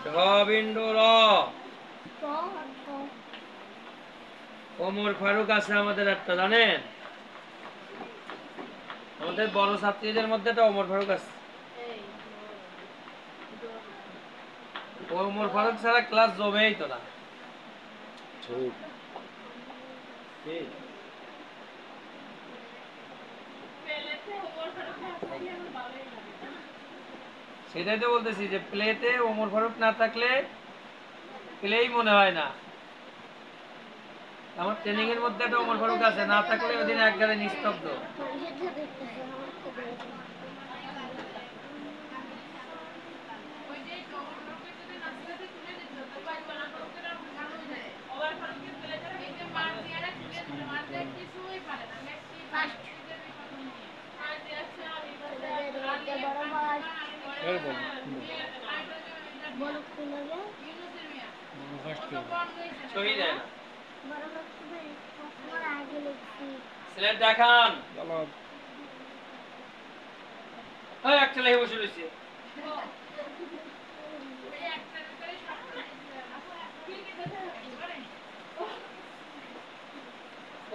ঢ বিন্দু র। ওমর ফারুক আছে আমাদের একটা, জানেন? আমাদের বড় ছাত্রীদের মধ্যে একটা ওমর ফারুক আছে। ওমর ফারুক ছাড়া ক্লাস জমেই তো না। সেটাই তো বলতেছি যে প্লেতে ওমর ফারুক না থাকলে প্লেই মনে হয় না। আমার ট্রেনিং এর মধ্যে একটা ওমর ফারুক আছে, না থাকলে ওই দিন একবারে নিস্তব্ধ। শহীদ সিলেট দেখান। একটা লেগে বসে রয়েছে।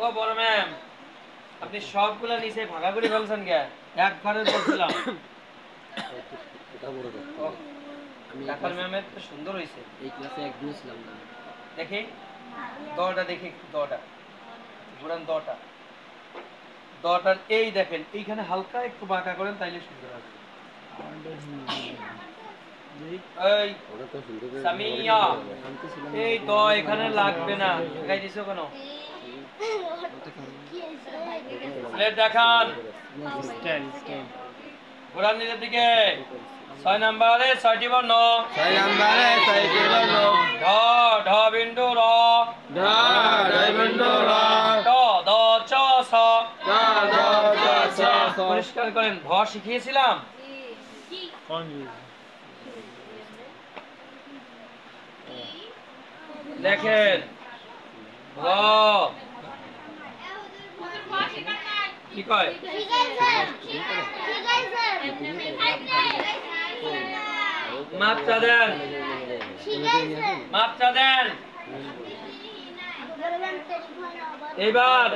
ও বড় ম্যাম, আপনি সবগুলা নিচে ভাগা করে ফেলছেন কে? একবারে বলছিলাম। ঢাকার ম্যামের তো সুন্দর হয়েছে। এই ক্লাসে একদিনও ছিলাম না। দেখি দটা, দেখি দটা ঘুরান, দটা দটার এই দেখেন এইখানে হালকা একটু বাঁকা করেন, তাইলে সুন্দর হবে। এই সামিয়া, এই দ এখানে লাগবে না, লাগাই দিছো কেন? প্লেট দেখান, ঘোরান নিজের দিকে। 6 নম্বরে 6টি বর্ণ। 6 নম্বরে 6টি বর্ণ। ঢ ঢ বিন্দু র। ঢ ঢ বিন্দু র। ট দ চ ছ। ট দ চ ছ। পরিষ্কার করেন। ভ শিখিয়েছিলাম। দেখেন ভ কি কয়? মাত্রা দেন, মাত্রা দেন। এবার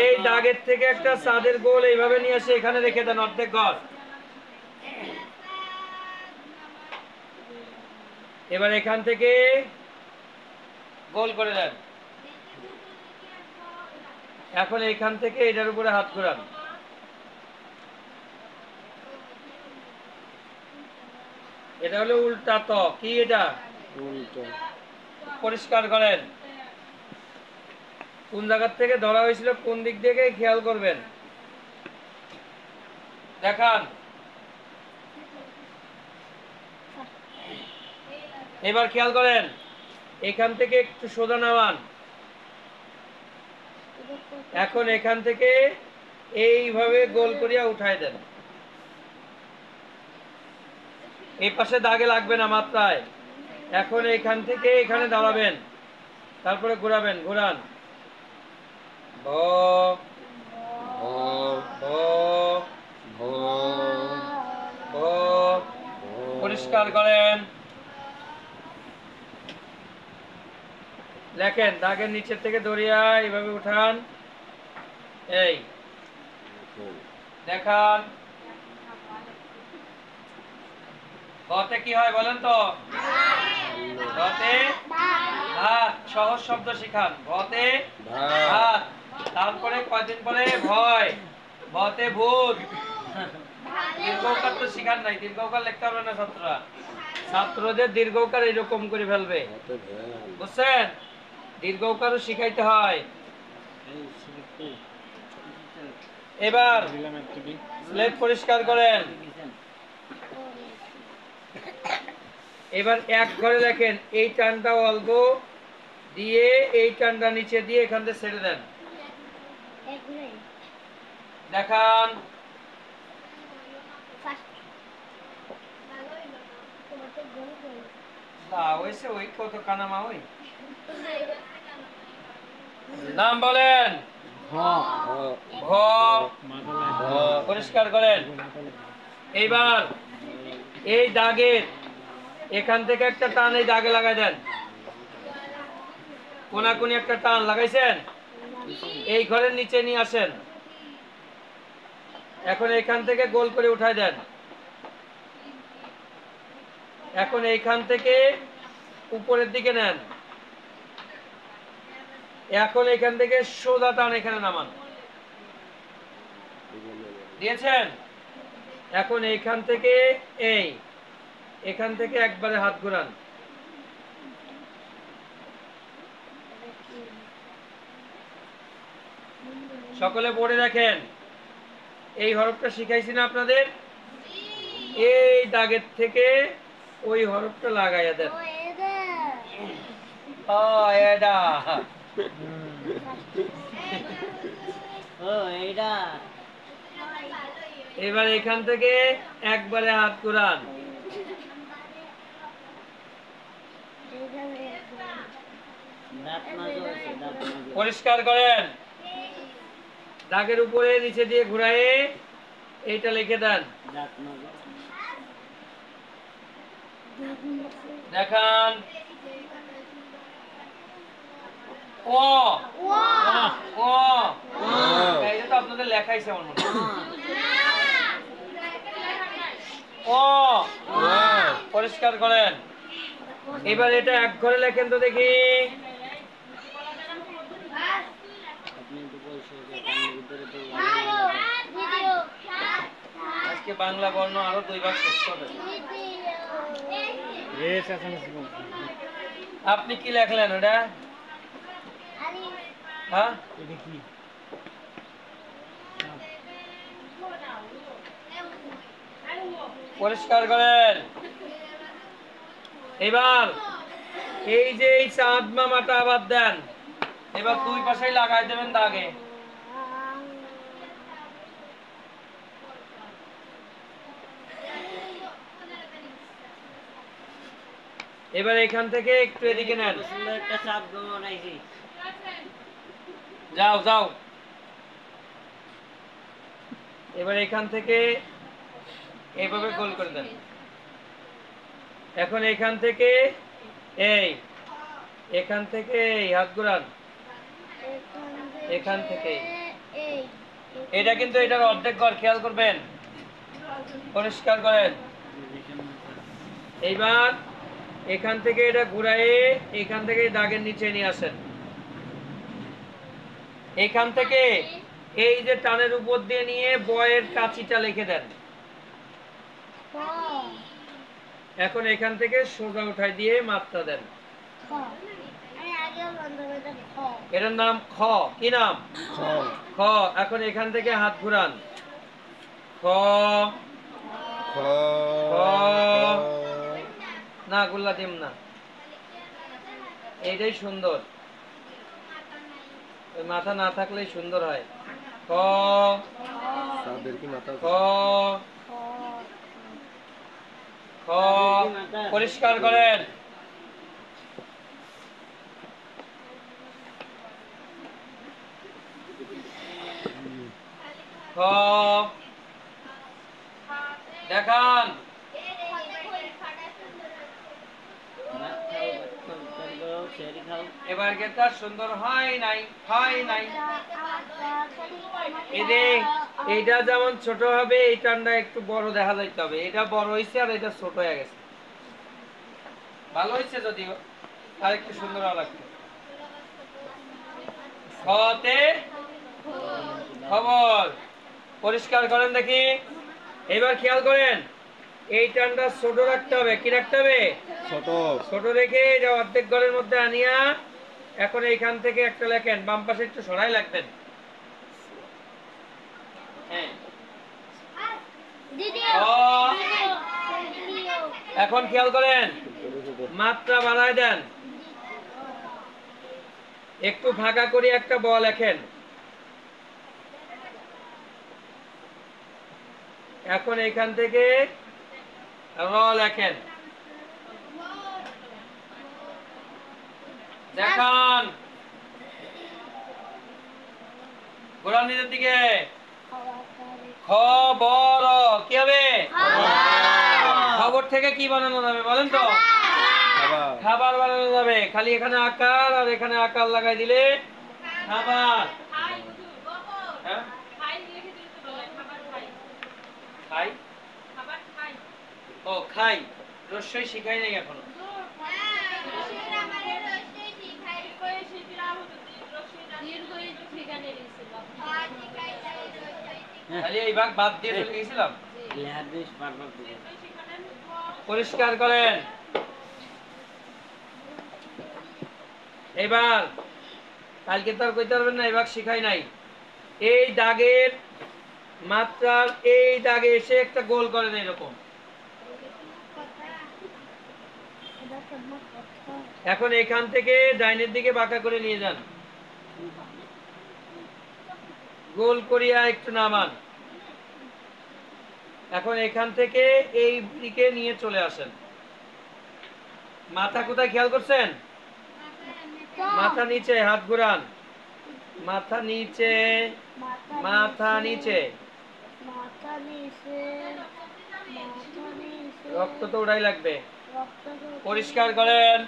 এই দাগের থেকে একটা চাঁদের গোল এইভাবে নিয়ে এসে এখানে রেখে দেন, অর্ধেক ঘর। এবার এখান থেকে গোল করে দেন। এখন এখান থেকে এটার উপরে হাত ঘোরান। এটা হলো উল্টা ত। কি এটা? পরিষ্কার করেন। কোন জায়গা থেকে ধরা হয়েছিল, কোন দিক থেকে খেয়াল করবেন। দেখান। এবার খেয়াল করেন, এখান থেকে একটু সোজা নামান। এখন এখান থেকে এইভাবে গোল করিয়া উঠায় দেন। এই পাশে দাগে লাগবে না মাত্রায়। এখন এখান থেকে এখানে দাঁড়াবেন, তারপরে ঘোরাবেন। ঘোরান। ভ ভ ভ ভ। পরিষ্কার করেন। লেখেন, দাগের নিচের থেকে দড়িয়া এইভাবে উঠান। এই দেখান। গতে কি হয় বলেন তো? গতে ভাত। সহজ শব্দ শিখান। গতে ভাত। তারপরে কয়দিন পরে ভয়। ভতে ভূত। দীর্ঘকার তো শিখান নাই, দীর্ঘকার লিখতে পারবে না ছাত্ররা। ছাত্রদের দীর্ঘকার এরকম করে ফেলবে, বুঝছেন? দীর্ঘকারও শিখাইতে হয়। এবার স্লেট পরিষ্কার করেন। এবার এক ঘরে দেখেন, এই টানটা অল্প দিয়ে এই টানটা নিচে দিয়ে এখান থেকে ছেড়ে দেন। দেখান। ওই কত কানামা ওই নাম বলেন। ভ। পরিষ্কার করেন। এইবার এই দাগের এখান থেকে একটা টান এই দাগে লাগাই দেন, কোনাকুনি একটা টান লাগাইছেন, এই ঘরের নিচে নিয়ে আসেন। এখন এখান থেকে গোল করে উঠাই দেন। এখন এইখান থেকে উপরের দিকে নেন। এখন এখান থেকে সোজা টান এখানে নামান, দিয়েছেন। এখন এইখান থেকে এখান থেকে একবারে হাত ঘোরান। সকলে পড়ে দেখেন, এই হরফটা শিখাইছি না আপনাদের? এই দাগের থেকে ওই হরফটা লাগাইয়া দেন। এবার এখান থেকে একবারে হাত ঘোরান। পরিষ্কার করেন। দাগের উপরে নিচে দিয়ে ঘুরাই এইটা লিখে দেন। দেখান। ও ও এইটা তো আপনাদের লেখাইছে আমার মনে হয়। ও পরিষ্কার করেন। এবার এটা এক ঘরে লেখেন তো দেখি। আজকে বাংলা বর্ণ আরো 2 ভাগ শেষ হবে। আপনি কি লেখলেন ওটা? হ্যাঁ পরিষ্কার করেন। এবার এই যে এই চাঁদ মামাটা আবার দেন। এবার 2 পাশেই লাগাই দেবেন দাগে। এবার এখান থেকে একটু এদিকে নেন। যাও যাও। এবার এখান থেকে এইভাবে গোল করে দেন। এখন এখান থেকে এখান থেকে হাত ঘোরান। এখান থেকে এটা কিন্তু এটার অর্ধেক ঘর, খেয়াল করবেন। পরিষ্কার করেন। এইবার এখান থেকে এটা ঘুরাই এখান থেকে দাগের নিচে নিয়ে আসেন। এখান থেকে এই যে টানের উপর দিয়ে নিয়ে বয়ের কাঁচিটা লিখে দেন। এখন এখান থেকে সোজা উঠাই দিয়ে মাত্রা দেন। এটার নাম খ। কি নাম? খ। এখন এখান থেকে হাত ঘুরান। খ না গোল্লা দিম না, এইটাই সুন্দর। মাথা না থাকলেই সুন্দর হয়। খ খ খ পরিষ্কার করেন। খ দেখান। এবার গেটা সুন্দর হয় নাই, হয় নাই। এইটা যেমন ছোট হবে এই টানটা একটু বড় দেখা যাইতে হবে। এটা বড় হয়েছে আর এটা ছোট হয়ে গেছে। ভালো হয়েছে যদিও, আর একটু সুন্দর লাগছে। খতে খবর। পরিষ্কার করেন দেখি। এবার খেয়াল করেন, এই টানটা ছোট রাখতে হবে। কি রাখতে হবে? ছোট। ছোট রেখে এটা অর্ধেক ঘরের মধ্যে আনিয়া এখন এইখান থেকে একটা লেখেন। বাম পাশে একটু সরাই লাগবেন। হ্যাঁ এখন খেয়াল করেন, মাত্রা বাড়ায় দেন। একটু ফাঁকা করে একটা ব লেখেন। এখন এখান থেকে র লেখেন। দেখান। গোড়ার নিচের দিকে খবর। কি হবে? খবর। গোবর থেকে কি বানানো যাবে বলেন তো? খাবার বানানো যাবে। খালি এখানে আকার আর এখানে আকার লাগাই দিলে খাবার। হ্যাঁ? খাই? ও খাই। রস্যই শিখাই নাই এখনো। খালি এই ভাগ বাদ দিয়ে চলে গেছিলাম। পরিষ্কার করেন। এবার কালকে তো আর কইতে পারবেন না, এই ভাগ শিখাই নাই। এই দাগের মাত্রার এই দাগে এসে একটা গোল করেন এরকম। এখন এখান থেকে ডাইনের দিকে বাঁকা করে নিয়ে যান, গোল করিয়া একটু নামান। এখন এখান থেকে এই দিকে নিয়ে চলে আসেন। মাথা কোথায় খেয়াল করছেন? মাথা নিচে, হাত ঘুরান। মাথা নিচে, মাথা নিচে, রক্ত তো ওটাই লাগবে। পরিষ্কার করেন।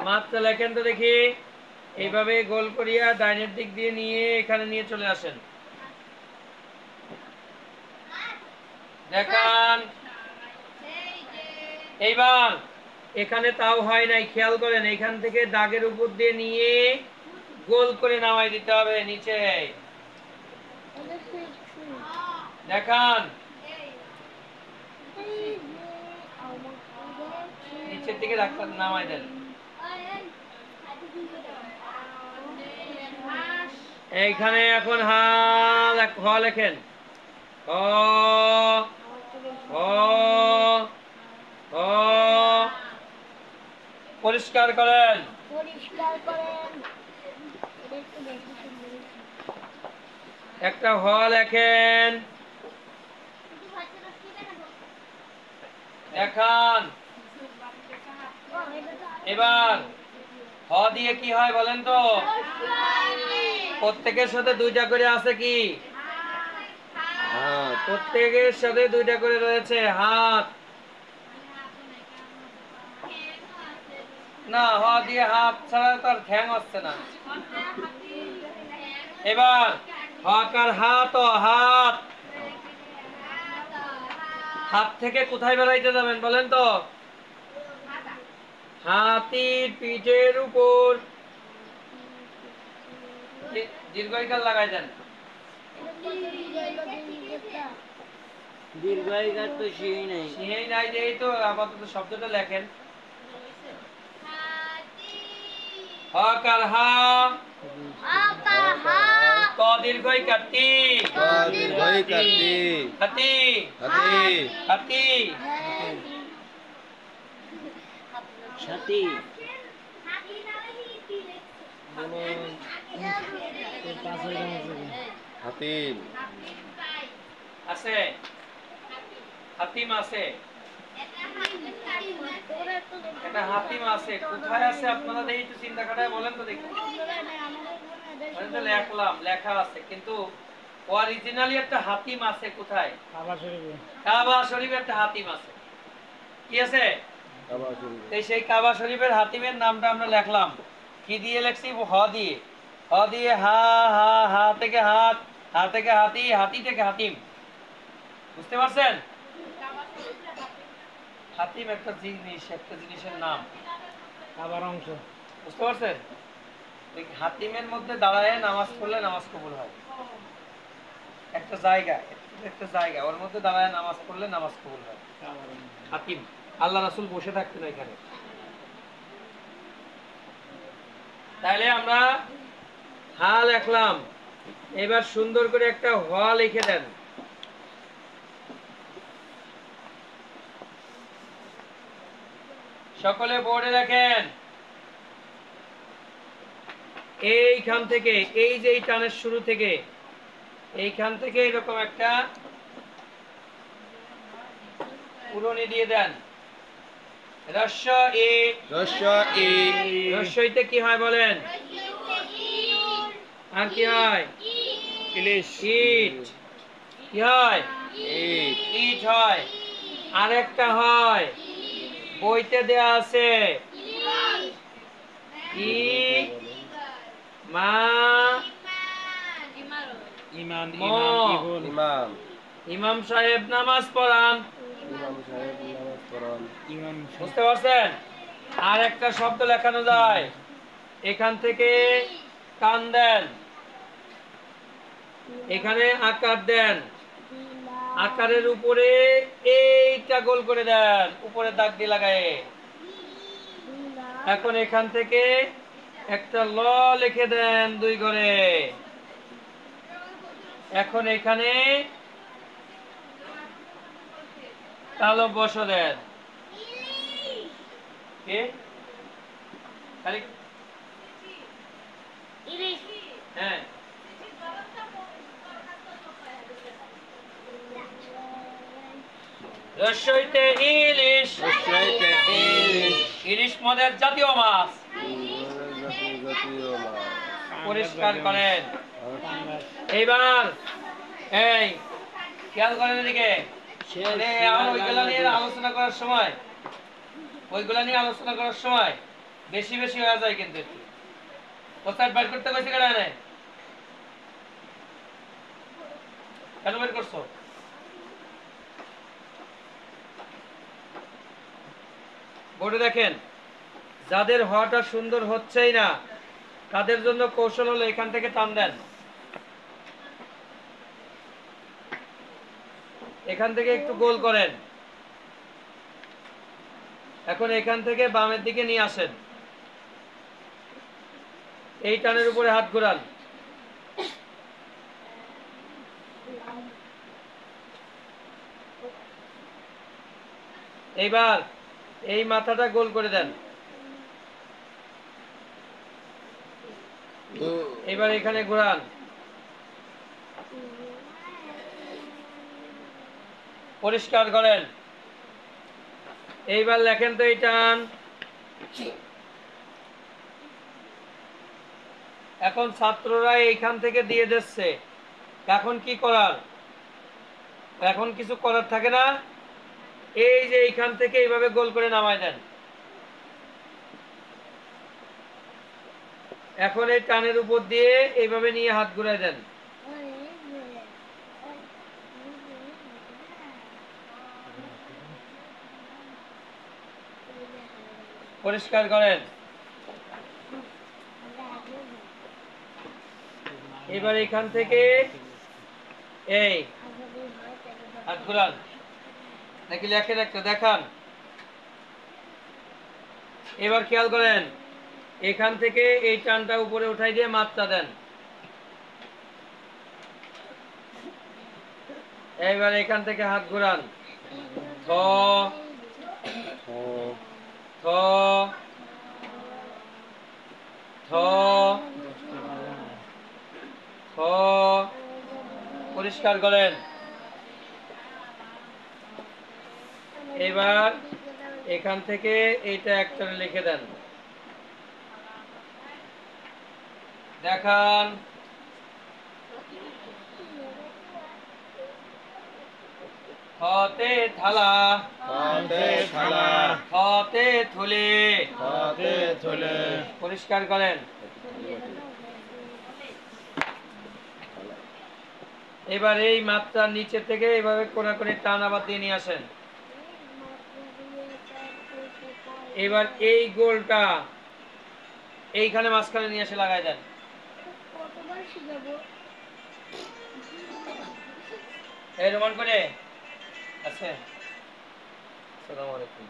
মাত্রা লেখেন তো দেখি। এইভাবে গোল করিয়া ডাইনের দিক দিয়ে নিয়ে এখানে নিয়ে চলে আসেন। দেখান। এইবার এখানে তাও হয় নাই, খেয়াল করেন। এখান থেকে দাগের উপর দিয়ে নিয়ে গোল করে নামাই দিতে হবে নিচে। দেখান। নিচের দিকে ডাক্তার নামাই দেন। এইখানে এখন হ লেখেন। পরিষ্কার করেন। একটা হ লেখেন। দেখান। এবার হ দিয়ে কি হয় বলেন তো? প্রত্যেকের সাথে দুইটা করে আছে কি? প্রত্যেকের সাথে দুইটা করে রয়েছে হাত। না, হ দিয়ে হাত ছাড়া তার ঠ্যাং আসছে না। এবার হকার হাত, হাত। হাত থেকে কোথায় বেড়াইতে যাবেন বলেন তো? হাতির পিঠের উপর। দীর্ঘইকার লাগাই দেন। দীর্ঘইকার তো শিহেই নাই। শিহেই নাই, যে এই তো আপাতত শব্দটা লেখেন। হকার হা, ত দীর্ঘইকার তি, হাতি, হাতি, সাথী, হাতিম আছে, হাতিম আছে, একটা হাতিম আছে। কোথায় আছে আপনারা দেখি একটু চিন্তা খাটায় বলেন তো দেখি। লেখলাম, লেখা আছে, কিন্তু অরিজিনালি একটা হাতিম আছে কোথায়? কাবা শরীফে একটা হাতিম আছে। কি আছে? সেই কাবা শরীফের হাতিমের নামটা আমরা লেখলাম। কি দিয়ে লেখছি? হ দিয়ে। হ দিয়ে হা, হা, হা থেকে হাত, হা থেকে হাতি, হাতি থেকে হাতিম। বুঝতে পারছেন? হাতিম একটা জিনিস, একটা জিনিসের নাম, আবার অংশ। বুঝতে পারছেন? হাতিমের মধ্যে দাঁড়ায় নামাজ পড়লে নামাজ কবুল হয়। একটা জায়গা, একটা জায়গা, ওর মধ্যে দাঁড়ায় নামাজ পড়লে নামাজ কবুল হয়। হাতিম। আল্লাহ রাসূল বসে থাকতেন এখানে। তাহলে আমরা হা লেখলাম। এবার সুন্দর করে একটা হ লিখে দেন। সকলে বোর্ডে দেখেন। এইখান থেকে, এই যে এই টানের শুরু থেকে, এইখান থেকে এরকম একটা উড়নি দিয়ে দেন। রস্য ই, রস্যইতে কি হয় বলেন? আর কি হয়? ইলিশ। ইট। কি হয়? ইট ইট হয়। আরেকটা হয়, বইতে দেয়া আছে, ই মা ইমান ম। ইমাম ইহুন ইমাম ইমাম সাহেব নামাজ পড়ান। ইমাম সাহেব নামাজ পড়ান। ইমাম বুঝতে পারছেন? আর একটা শব্দ লেখানো যায়, এখান থেকে টান দেন, এখানে আকার দেন, আকারের উপরে এইটা গোল করে দেন, উপরে দাগ দিয়ে লাগায়। এখন এখান থেকে একটা ল লিখে দেন 2 ঘরে। এখন এখানে কালো বস দেন। কে খালি হ্যাঁ, রসইতে ইলিশ, রসইতে ইলিশ, ইলিশ মদের জাতীয় মাছ। জাতীয় মাছ। পরিষ্কার করেন। পাঙ্গাস এইবার এই খেয়াল করেন এদিকে, শেষ মানে সিনার ওইগুলা নিয়ে বাংলাদেশ আলোচনা করার সময়, ওইগুলা নিয়ে আলোচনা করার সময় বেশি বেশি হয়ে যায় কিন্তু একটু। প্রস্তাব বের করতে কইছে কেন এনে? কেন বের করছো? বোর্ডে দেখেন, যাদের হওয়াটা সুন্দর হচ্ছেই না তাদের জন্য কৌশল হলো এখান থেকে টান দেন, এখান থেকে একটু গোল করেন। এখন এখান থেকে বামের দিকে নিয়ে আসেন, এই টানের উপরে হাত ঘোরান। এইবার এই মাথাটা গোল করে দেন। এবার এখানে ঘোরান, পরিষ্কার করেন। এইবার লেখেন তো এই টান। এখন ছাত্ররা এইখান থেকে দিয়ে দিচ্ছে, এখন কি করার? এখন কিছু করার থাকে না, এই যে এইখান থেকে এইভাবে গোল করে নামায় দেন। এখন এই টানের উপর দিয়ে এইভাবে নিয়ে হাত ঘুরায় দেন। পরিষ্কার করেন। এবার এখান থেকে এই হাত ঘুরান, নাকি লেখেন একটা দেখান। এবার খেয়াল করেন, এখান থেকে এই টানটা উপরে উঠাই দিয়ে মাত্রা দেন। এবার এখান থেকে হাত ঘুরান, থ থ থ থ। পরিষ্কার করেন। এবার এখান থেকে এইটা একটা লিখে দেন, দেখান। থতে থালা, হাতে থালা, থতে থলে। হাতে থলে। পরিষ্কার করেন। এবার এই মাত্রার নিচে থেকে এইভাবে কোনা করে টান আবার দিয়ে নিয়ে আসেন। এবার এই গোলটা এইখানে মাঝখানে নিয়ে এসে লাগাই দেন। এই রোমান করে আছে। আসসালামু আলাইকুম।